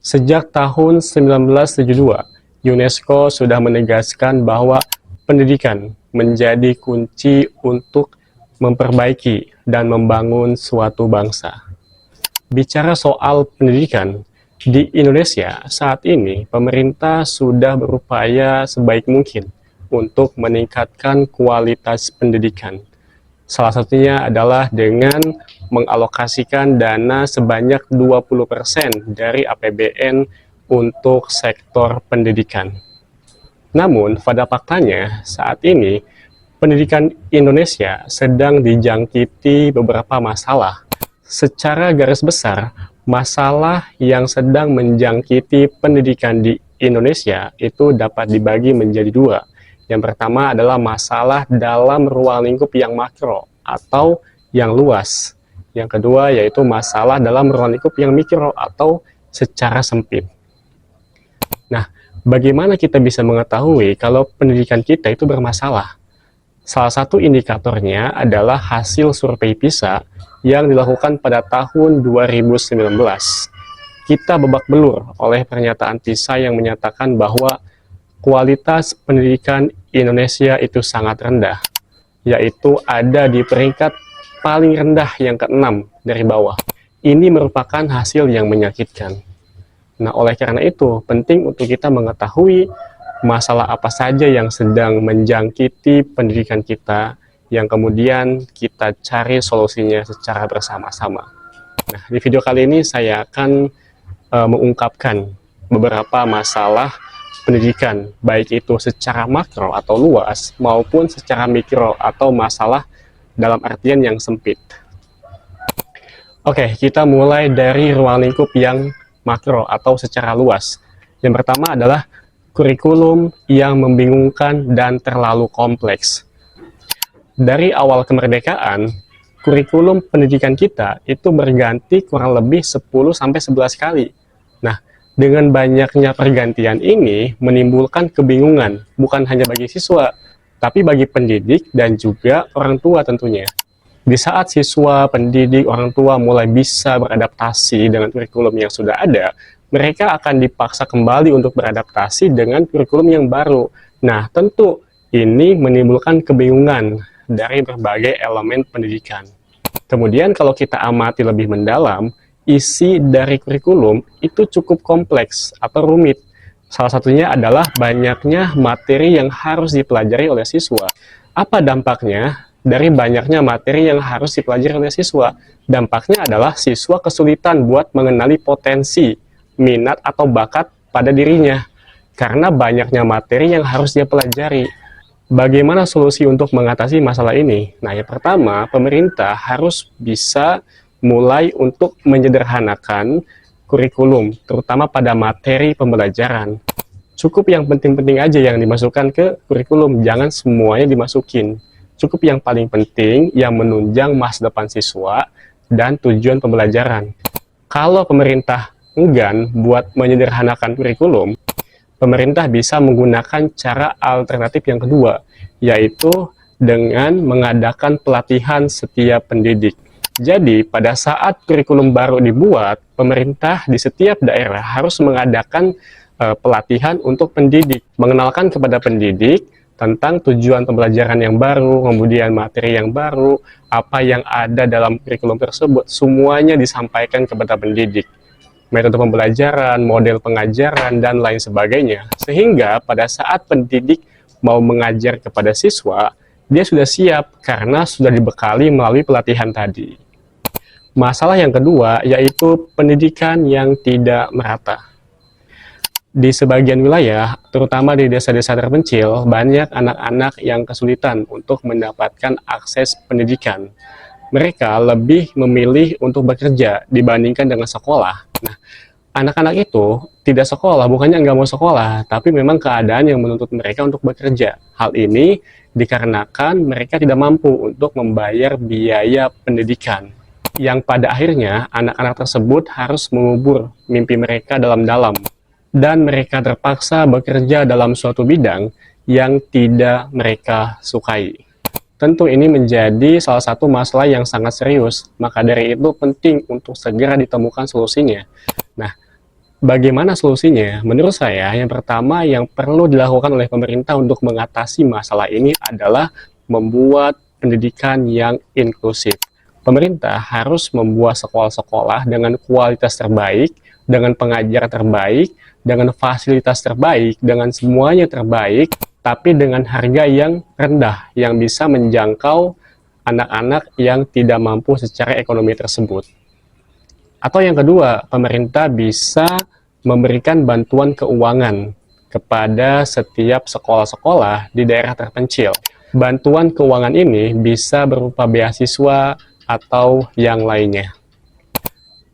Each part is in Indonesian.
Sejak tahun 1972, UNESCO sudah menegaskan bahwa pendidikan menjadi kunci untuk memperbaiki dan membangun suatu bangsa. Bicara soal pendidikan, di Indonesia saat ini pemerintah sudah berupaya sebaik mungkin untuk meningkatkan kualitas pendidikan. Salah satunya adalah dengan mengalokasikan dana sebanyak 20% dari APBN untuk sektor pendidikan. Namun, pada faktanya, saat ini pendidikan Indonesia sedang dijangkiti beberapa masalah. Secara garis besar, masalah yang sedang menjangkiti pendidikan di Indonesia itu dapat dibagi menjadi dua. Yang pertama adalah masalah dalam ruang lingkup yang makro atau yang luas. Yang kedua yaitu masalah dalam ruang lingkup yang mikro atau secara sempit. Nah, bagaimana kita bisa mengetahui kalau pendidikan kita itu bermasalah? Salah satu indikatornya adalah hasil survei PISA yang dilakukan pada tahun 2019. Kita babak belur oleh pernyataan PISA yang menyatakan bahwa kualitas pendidikan Indonesia itu sangat rendah, yaitu ada di peringkat paling rendah yang ke-6 dari bawah. Ini merupakan hasil yang menyakitkan. Nah, oleh karena itu, penting untuk kita mengetahui masalah apa saja yang sedang menjangkiti pendidikan kita, yang kemudian kita cari solusinya secara bersama-sama. Nah, di video kali ini saya akan mengungkapkan beberapa masalah pendidikan, baik itu secara makro atau luas, maupun secara mikro atau masalah dalam artian yang sempit. Oke, kita mulai dari ruang lingkup yang makro atau secara luas. Yang pertama adalah kurikulum yang membingungkan dan terlalu kompleks. Dari awal kemerdekaan, kurikulum pendidikan kita itu berganti kurang lebih 10-11 kali. Nah, dengan banyaknya pergantian ini menimbulkan kebingungan, bukan hanya bagi siswa, tapi bagi pendidik dan juga orang tua tentunya. Di saat siswa, pendidik, orang tua mulai bisa beradaptasi dengan kurikulum yang sudah ada, mereka akan dipaksa kembali untuk beradaptasi dengan kurikulum yang baru. Nah, tentu ini menimbulkan kebingungan dari berbagai elemen pendidikan. Kemudian kalau kita amati lebih mendalam, isi dari kurikulum itu cukup kompleks atau rumit. Salah satunya adalah banyaknya materi yang harus dipelajari oleh siswa. Apa dampaknya dari banyaknya materi yang harus dipelajari oleh siswa? Dampaknya adalah siswa kesulitan buat mengenali potensi, minat atau bakat pada dirinya karena banyaknya materi yang harus dia pelajari. Bagaimana solusi untuk mengatasi masalah ini? Nah, yang pertama, pemerintah harus bisa mulai untuk menyederhanakan kurikulum, terutama pada materi pembelajaran. Cukup yang penting-penting aja yang dimasukkan ke kurikulum, jangan semuanya dimasukin. Cukup yang paling penting yang menunjang masa depan siswa dan tujuan pembelajaran. Kalau pemerintah enggan buat menyederhanakan kurikulum, pemerintah bisa menggunakan cara alternatif yang kedua, yaitu dengan mengadakan pelatihan setiap pendidik. Jadi, pada saat kurikulum baru dibuat, pemerintah di setiap daerah harus mengadakan pelatihan untuk pendidik, mengenalkan kepada pendidik tentang tujuan pembelajaran yang baru, kemudian materi yang baru, apa yang ada dalam kurikulum tersebut, semuanya disampaikan kepada pendidik. Metode pembelajaran, model pengajaran, dan lain sebagainya. Sehingga pada saat pendidik mau mengajar kepada siswa, dia sudah siap karena sudah dibekali melalui pelatihan tadi. Masalah yang kedua yaitu pendidikan yang tidak merata. Di sebagian wilayah, terutama di desa-desa terpencil, banyak anak-anak yang kesulitan untuk mendapatkan akses pendidikan. Mereka lebih memilih untuk bekerja dibandingkan dengan sekolah. Nah, anak-anak itu tidak sekolah, bukannya nggak mau sekolah, tapi memang keadaan yang menuntut mereka untuk bekerja. Hal ini dikarenakan mereka tidak mampu untuk membayar biaya pendidikan. Yang pada akhirnya, anak-anak tersebut harus mengubur mimpi mereka dalam-dalam. Dan mereka terpaksa bekerja dalam suatu bidang yang tidak mereka sukai. Tentu ini menjadi salah satu masalah yang sangat serius, maka dari itu penting untuk segera ditemukan solusinya. Nah, Bagaimana solusinya? Menurut saya, yang pertama yang perlu dilakukan oleh pemerintah untuk mengatasi masalah ini adalah membuat pendidikan yang inklusif. Pemerintah harus membuat sekolah-sekolah dengan kualitas terbaik, dengan pengajar terbaik, dengan fasilitas terbaik, dengan semuanya terbaik, tapi dengan harga yang rendah, yang bisa menjangkau anak-anak yang tidak mampu secara ekonomi tersebut. Atau yang kedua, pemerintah bisa memberikan bantuan keuangan kepada setiap sekolah-sekolah di daerah terpencil. Bantuan keuangan ini bisa berupa beasiswa atau yang lainnya.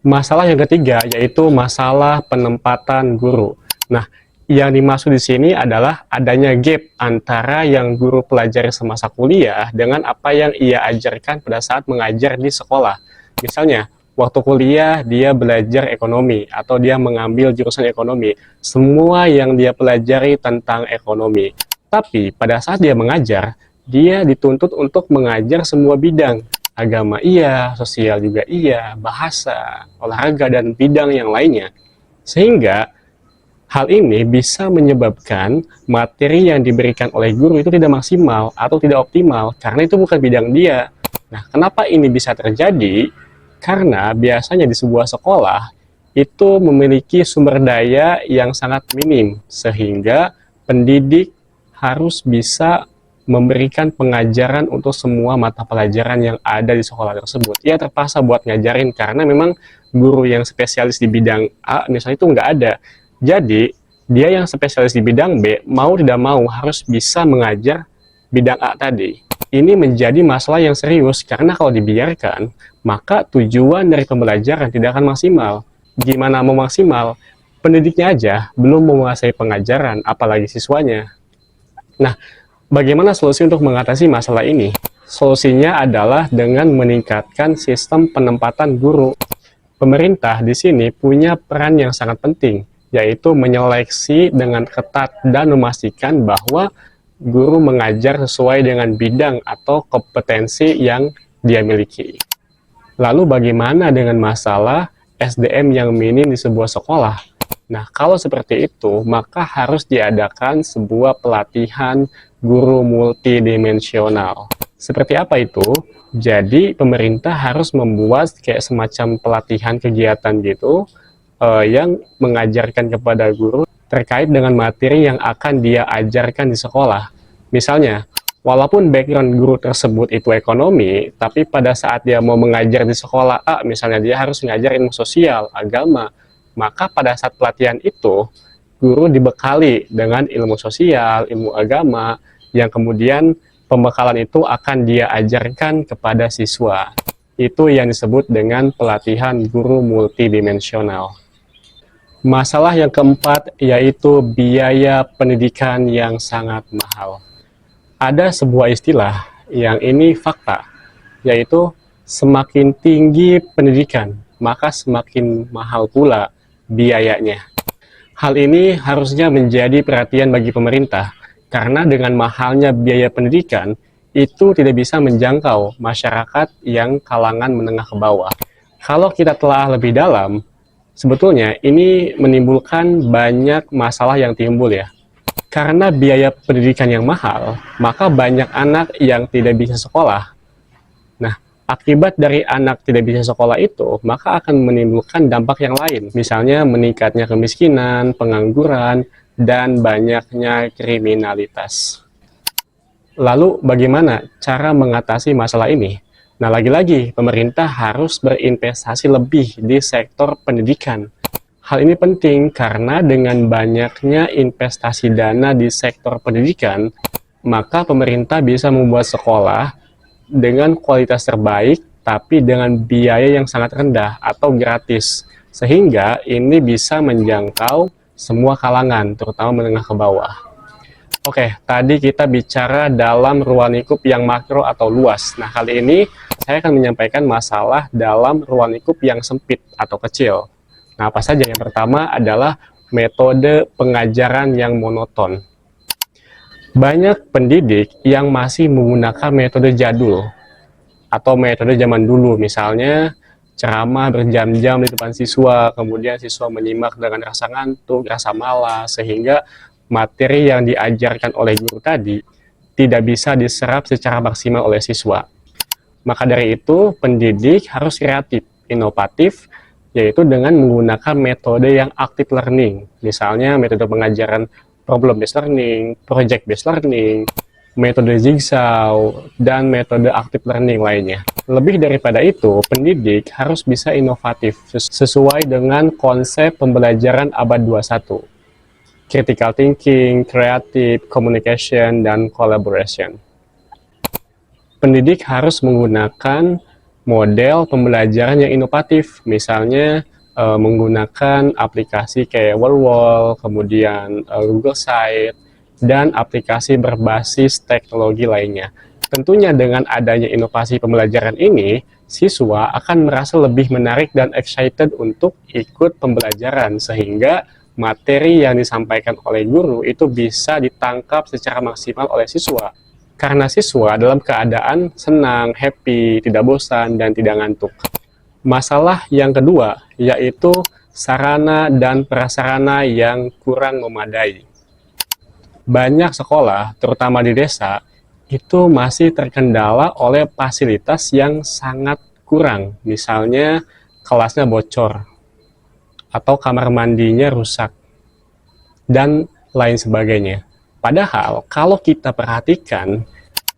Masalah yang ketiga yaitu masalah penempatan guru. Nah, yang dimaksud di sini adalah adanya gap antara yang guru pelajari semasa kuliah dengan apa yang ia ajarkan pada saat mengajar di sekolah. Misalnya, waktu kuliah dia belajar ekonomi atau dia mengambil jurusan ekonomi. Semua yang dia pelajari tentang ekonomi. Tapi pada saat dia mengajar, dia dituntut untuk mengajar semua bidang. Agama iya, sosial juga iya, bahasa, olahraga, dan bidang yang lainnya. Sehingga hal ini bisa menyebabkan materi yang diberikan oleh guru itu tidak maksimal atau tidak optimal karena itu bukan bidang dia. Nah, kenapa ini bisa terjadi? Karena biasanya di sebuah sekolah itu memiliki sumber daya yang sangat minim, sehingga pendidik harus bisa memberikan pengajaran untuk semua mata pelajaran yang ada di sekolah tersebut. Ia terpaksa buat ngajarin karena memang guru yang spesialis di bidang A misalnya itu nggak ada. Jadi, dia yang spesialis di bidang B, mau tidak mau harus bisa mengajar bidang A tadi. Ini menjadi masalah yang serius karena kalau dibiarkan, maka tujuan dari pembelajaran tidak akan maksimal. Gimana mau maksimal? Pendidiknya aja belum menguasai pengajaran, apalagi siswanya. Nah, bagaimana solusi untuk mengatasi masalah ini? Solusinya adalah dengan meningkatkan sistem penempatan guru. Pemerintah di sini punya peran yang sangat penting, yaitu menyeleksi dengan ketat dan memastikan bahwa guru mengajar sesuai dengan bidang atau kompetensi yang dia miliki. Lalu bagaimana dengan masalah SDM yang minim di sebuah sekolah? Nah, kalau seperti itu, maka harus diadakan sebuah pelatihan guru multidimensional. Seperti apa itu? Jadi, pemerintah harus membuat kayak semacam pelatihan kegiatan gitu, yang mengajarkan kepada guru terkait dengan materi yang akan dia ajarkan di sekolah. Misalnya, walaupun background guru tersebut itu ekonomi, tapi pada saat dia mau mengajar di sekolah A, misalnya dia harus mengajar ilmu sosial, agama, maka pada saat pelatihan itu, guru dibekali dengan ilmu sosial, ilmu agama, yang kemudian pembekalan itu akan dia ajarkan kepada siswa. Itu yang disebut dengan pelatihan guru multidimensional. Masalah yang keempat yaitu biaya pendidikan yang sangat mahal. Ada sebuah istilah yang ini fakta, yaitu semakin tinggi pendidikan, maka semakin mahal pula biayanya. Hal ini harusnya menjadi perhatian bagi pemerintah, karena dengan mahalnya biaya pendidikan, itu tidak bisa menjangkau masyarakat yang kalangan menengah ke bawah. Kalau kita telah lebih dalam, sebetulnya ini menimbulkan banyak masalah yang timbul ya. Karena biaya pendidikan yang mahal, maka banyak anak yang tidak bisa sekolah. Nah, akibat dari anak tidak bisa sekolah itu, maka akan menimbulkan dampak yang lain. Misalnya meningkatnya kemiskinan, pengangguran, dan banyaknya kriminalitas. Lalu bagaimana cara mengatasi masalah ini? Nah, lagi-lagi pemerintah harus berinvestasi lebih di sektor pendidikan. Hal ini penting karena dengan banyaknya investasi dana di sektor pendidikan, maka pemerintah bisa membuat sekolah dengan kualitas terbaik, tapi dengan biaya yang sangat rendah atau gratis. Sehingga ini bisa menjangkau semua kalangan, terutama menengah ke bawah. Oke, tadi kita bicara dalam ruang lingkup yang makro atau luas. Nah, kali ini saya akan menyampaikan masalah dalam ruang lingkup yang sempit atau kecil. Nah, apa saja? Yang pertama adalah metode pengajaran yang monoton. Banyak pendidik yang masih menggunakan metode jadul atau metode zaman dulu, misalnya ceramah berjam-jam di depan siswa, kemudian siswa menyimak dengan rasa ngantuk, rasa malas, sehingga materi yang diajarkan oleh guru tadi tidak bisa diserap secara maksimal oleh siswa. Maka dari itu, pendidik harus kreatif, inovatif, yaitu dengan menggunakan metode yang active learning. Misalnya metode pengajaran problem based learning, project based learning, metode Jigsaw, dan metode active learning lainnya. Lebih daripada itu, pendidik harus bisa inovatif sesuai dengan konsep pembelajaran abad 21. Critical thinking, creative, communication, dan collaboration. Pendidik harus menggunakan model pembelajaran yang inovatif, misalnya menggunakan aplikasi kayak Wordwall, kemudian Google Site, dan aplikasi berbasis teknologi lainnya. Tentunya dengan adanya inovasi pembelajaran ini, siswa akan merasa lebih menarik dan excited untuk ikut pembelajaran, sehingga materi yang disampaikan oleh guru itu bisa ditangkap secara maksimal oleh siswa. Karena siswa dalam keadaan senang, happy, tidak bosan, dan tidak ngantuk. Masalah yang kedua, yaitu sarana dan prasarana yang kurang memadai. Banyak sekolah, terutama di desa, itu masih terkendala oleh fasilitas yang sangat kurang. Misalnya, kelasnya bocor, atau kamar mandinya rusak, dan lain sebagainya. Padahal, kalau kita perhatikan,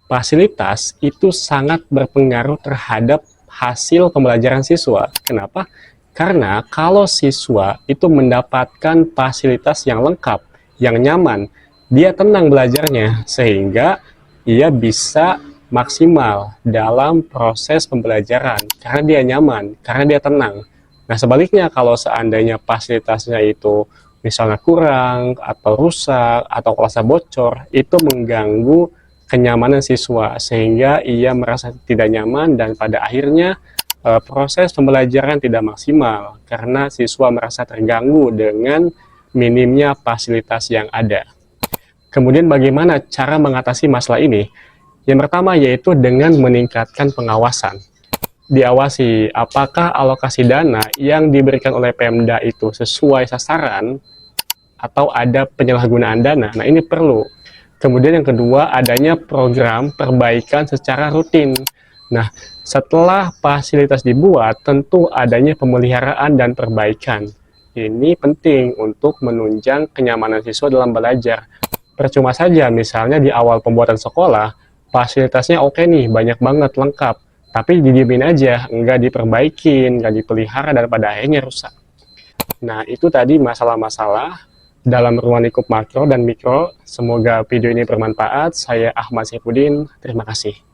fasilitas itu sangat berpengaruh terhadap hasil pembelajaran siswa. Kenapa? Karena kalau siswa itu mendapatkan fasilitas yang lengkap, yang nyaman, dia tenang belajarnya, sehingga ia bisa maksimal dalam proses pembelajaran, karena dia nyaman, karena dia tenang. Nah, sebaliknya kalau seandainya fasilitasnya itu misalnya kurang, atau rusak, atau kelasnya bocor, itu mengganggu kenyamanan siswa, sehingga ia merasa tidak nyaman, dan pada akhirnya proses pembelajaran tidak maksimal, karena siswa merasa terganggu dengan minimnya fasilitas yang ada. Kemudian bagaimana cara mengatasi masalah ini? Yang pertama yaitu dengan meningkatkan pengawasan. Diawasi apakah alokasi dana yang diberikan oleh Pemda itu sesuai sasaran, atau ada penyalahgunaan dana. Nah, ini perlu. Kemudian yang kedua, adanya program perbaikan secara rutin. Nah, setelah fasilitas dibuat, tentu adanya pemeliharaan dan perbaikan. Ini penting untuk menunjang kenyamanan siswa dalam belajar. Percuma saja misalnya di awal pembuatan sekolah, fasilitasnya oke nih, banyak banget, lengkap. Tapi didiemin aja, nggak diperbaikin, nggak dipelihara, dan pada akhirnya rusak. Nah, itu tadi masalah-masalah dalam ruang lingkup makro dan mikro. Semoga video ini bermanfaat. Saya Ahmad Saifuddin, terima kasih.